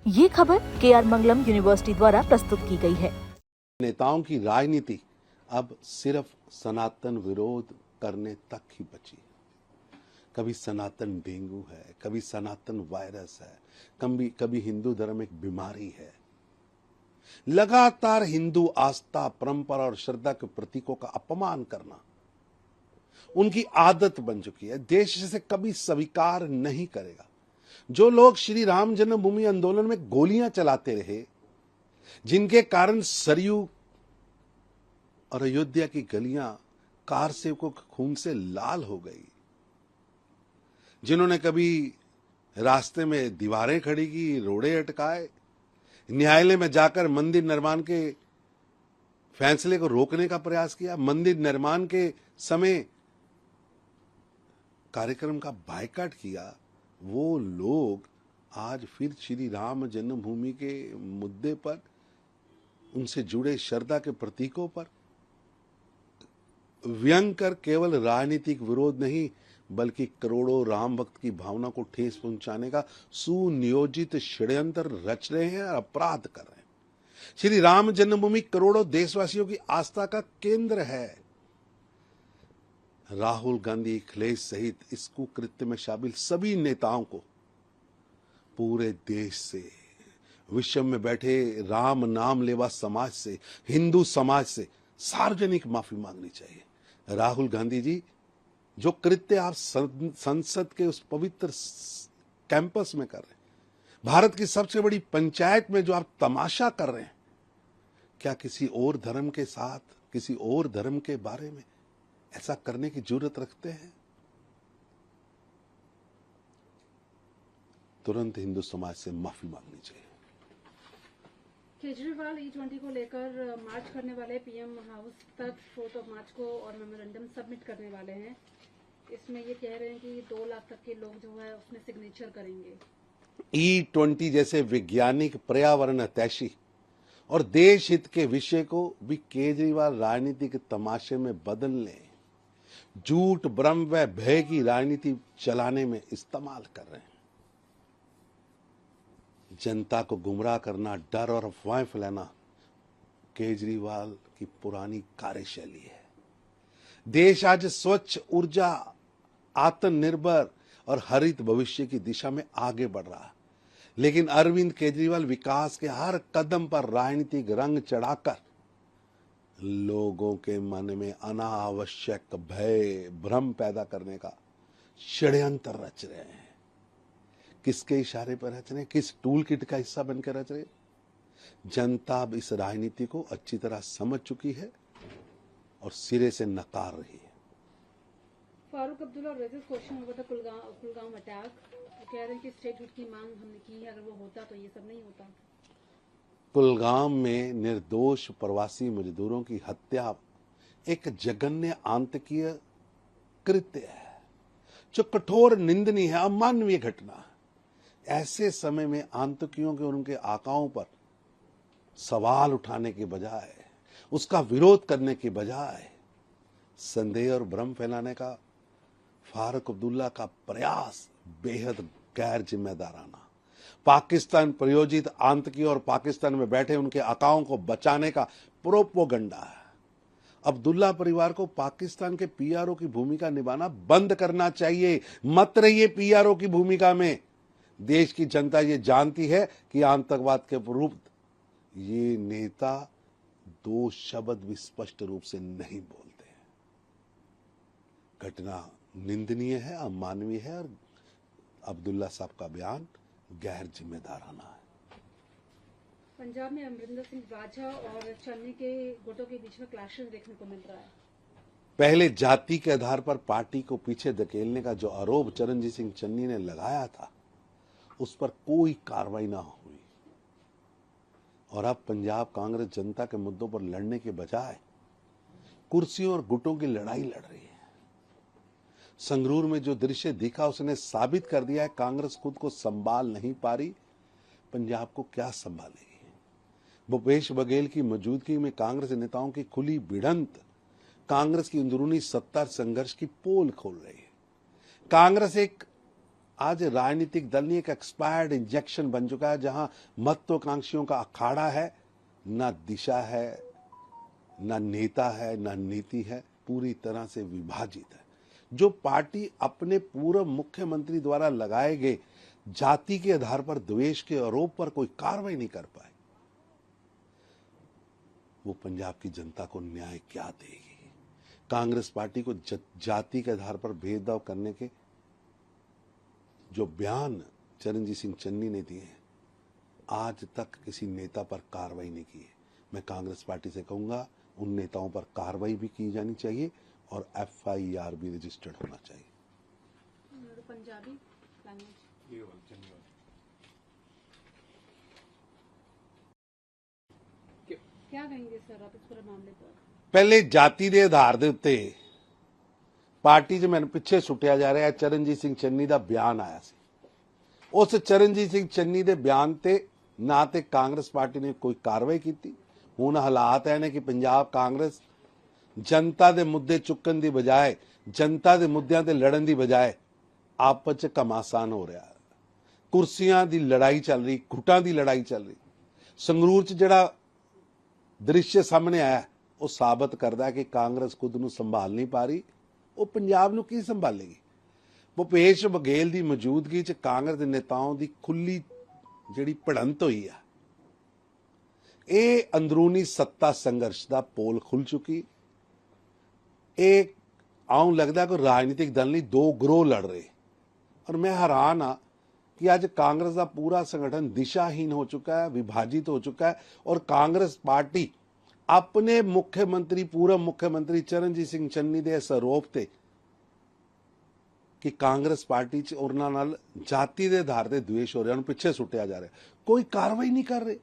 ये खबर KR मंगलम university द्वारा प्रस्तुत की गई है। नेताओं की राजनीति अब सिर्फ सनातन विरोध करने तक ही बची। कभी सनातन डेंगू है, कभी सनातन वायरस है, कभी हिंदू धर्म एक बीमारी है। लगातार हिंदू आस्था, परंपरा और श्रद्धा के प्रतीकों का अपमान करना उनकी आदत बन चुकी है। देश इसे कभी स्वीकार नहीं करेगा। जो लोग श्री राम जन्मभूमि आंदोलन में गोलियां चलाते रहे, जिनके कारण सरयू और अयोध्या की गलियां कार सेवकों के खून से लाल हो गई, जिन्होंने कभी रास्ते में दीवारें खड़ी की, रोड़े अटकाए, न्यायालय में जाकर मंदिर निर्माण के फैसले को रोकने का प्रयास किया, मंदिर निर्माण के समय कार्यक्रम का बायकॉट किया, वो लोग आज फिर श्री राम जन्मभूमि के मुद्दे पर, उनसे जुड़े श्रद्धा के प्रतीकों पर व्यंग कर केवल राजनीतिक विरोध नहीं बल्कि करोड़ों राम भक्त की भावना को ठेस पहुंचाने का सुनियोजित षड्यंत्र रच रहे हैं और अपराध कर रहे हैं। श्री राम जन्मभूमि करोड़ों देशवासियों की आस्था का केंद्र है। राहुल गांधी, अखिलेश सहित इस कुकृत्य में शामिल सभी नेताओं को पूरे देश से, विश्व में बैठे राम नाम लेवा समाज से, हिंदू समाज से सार्वजनिक माफी मांगनी चाहिए। राहुल गांधी जी, जो कृत्य आप संसद के उस पवित्र कैंपस में कर रहे हैं, भारत की सबसे बड़ी पंचायत में जो आप तमाशा कर रहे हैं, क्या किसी और धर्म के साथ, किसी और धर्म के बारे में ऐसा करने की जरूरत रखते हैं? तुरंत हिंदू समाज से माफी मांगनी चाहिए। केजरीवाल E20 को लेकर मार्च करने वाले पीएम हाउस तक 4 मार्च को और मेमोरेंडम सबमिट करने वाले हैं। इसमें ये कह रहे हैं कि 2 लाख तक के लोग जो है उसमें सिग्नेचर करेंगे। E20 जैसे वैज्ञानिक, पर्यावरण हितैषी और देश हित के विषय को भी केजरीवाल राजनीति के तमाशे में बदल ले, झूठ, भ्रम व भय की राजनीति चलाने में इस्तेमाल कर रहे हैं। जनता को गुमराह करना, डर और अफवाहें फैलाना केजरीवाल की पुरानी कार्यशैली है। देश आज स्वच्छ ऊर्जा, आत्मनिर्भर और हरित भविष्य की दिशा में आगे बढ़ रहा है, लेकिन अरविंद केजरीवाल विकास के हर कदम पर राजनीतिक रंग चढ़ाकर लोगों के मन में अनावश्यक भय, भ्रम पैदा करने का षड्यंत्र रच रहे हैं। किसके इशारे पर रच रहे हैं? किस टूल किट का हिस्सा बनकर रच रहे हैं? जनता अब इस राजनीति को अच्छी तरह समझ चुकी है और सिरे से नकार रही है। फारूक अब्दुल्ला क्वेश्चन हुआ था कुलगाम अटैक, कह रहे हैं कि स्टेटहुड की मांग हमने की है, अगर वो होता तो ये सब नहीं होता। कुलगाम में निर्दोष प्रवासी मजदूरों की हत्या एक जघन्य आतंकीय कृत्य है, जो कठोर, निंदनीय है, अमानवीय घटना है। ऐसे समय में आतंकियों के और उनके आकाओं पर सवाल उठाने के बजाय, उसका विरोध करने के बजाय संदेह और भ्रम फैलाने का फारूक अब्दुल्ला का प्रयास बेहद गैर जिम्मेदाराना, पाकिस्तान प्रायोजित आतंकी और पाकिस्तान में बैठे उनके आकाओं को बचाने का प्रोपोगंडा है। अब्दुल्ला परिवार को पाकिस्तान के पीआरओ की भूमिका निभाना बंद करना चाहिए। मत रहिए पीआरओ की भूमिका में। देश की जनता ये जानती है कि आतंकवाद के विरुद्ध ये नेता 2 शब्द भी स्पष्ट रूप से नहीं बोलते हैं। घटना निंदनीय है, अमानवीय है और अब्दुल्ला साहब का बयान गैर जिम्मेदाराना है। पंजाब में अमरिंदर सिंह वाजा और चन्नी के गुटों के बीच में क्लैशेस देखने को मिल रहा है। पहले जाति के आधार पर पार्टी को पीछे धकेलने का जो आरोप चरणजीत सिंह चन्नी ने लगाया था, उस पर कोई कार्रवाई ना हुई और अब पंजाब कांग्रेस जनता के मुद्दों पर लड़ने के बजाय कुर्सियों और गुटों की लड़ाई लड़ रही है। संगरूर में जो दृश्य दिखा उसने साबित कर दिया है कांग्रेस खुद को संभाल नहीं पा रही, पंजाब को क्या संभालेगी। भूपेश बघेल की मौजूदगी में कांग्रेस नेताओं की खुली भिड़ंत कांग्रेस की अंदरूनी सत्ता संघर्ष की पोल खोल रही है। कांग्रेस एक आज राजनीतिक दल नहीं, एक एक्सपायर्ड इंजेक्शन बन चुका है जहां महत्वाकांक्षियों का अखाड़ा है, ना दिशा है, ना नेता है, ना नीति है, पूरी तरह से विभाजित है। जो पार्टी अपने पूर्व मुख्यमंत्री द्वारा लगाए गए जाति के आधार पर द्वेष के आरोप पर कोई कार्रवाई नहीं कर पाए, वो पंजाब की जनता को न्याय क्या देगी? कांग्रेस पार्टी को जाति के आधार पर भेदभाव करने के जो बयान चरणजीत सिंह चन्नी ने दिए हैं, आज तक किसी नेता पर कार्रवाई नहीं की है। मैं कांग्रेस पार्टी से कहूंगा उन नेताओं पर कार्रवाई भी की जानी चाहिए और FIR भी रजिस्टर्ड होना चाहिए। पंजाबी लैंग्वेज क्या कहेंगे सर आप इस पूरे मामले पर? पहले जाति के आधार के उत्ते पार्टी 'ਚ मैंने पिछे सुटिया जा रहा है। चरणजीत सिंह चन्नी का बयान आया सी, उस चरणजीत सिंह चन्नी के बयान ते ना ते कांग्रेस पार्टी ने कोई कार्रवाई की। हुण हालात है ने कि पंजाब कांग्रेस जनता के मुद्दे चुकन की बजाय, जनता के मुद्दों ते लड़न की बजाय आपस 'ਚ घमासान हो रहा है। कुर्सियां की लड़ाई चल रही, गुटां की लड़ाई चल रही। संगरूर 'ਚ जिहड़ा दृश्य सामने आया वो साबित करता है कि कांग्रेस खुद नूं संभाल नहीं पा रही, वो पंजाब नूं की संभालेगी। भूपेश बघेल की मौजूदगी 'ਚ कांग्रेस के नेताओं की खुली जिहड़ी भिड़ंत हुई है, ये अंदरूनी सत्ता संघर्ष का पोल खुल चुकी। एक आउं लगता कोई राजनीतिक दल नहीं, दो ग्रोह लड़ रहे। और मैं हैरान हाँ कि आज कांग्रेस का पूरा संगठन दिशाहीन हो चुका है, विभाजित हो चुका है। और कांग्रेस पार्टी अपने मुख्यमंत्री, पूर्व मुख्यमंत्री चरणजीत सिंह चन्नी के इस आरोप ते कि कांग्रेस पार्टी 'ਚ उन्हां नाल जाति के आधार पर द्वेष हो रहा, उन्हें पिछे सुटिया जा रहा, कोई कार्रवाई नहीं कर रहे।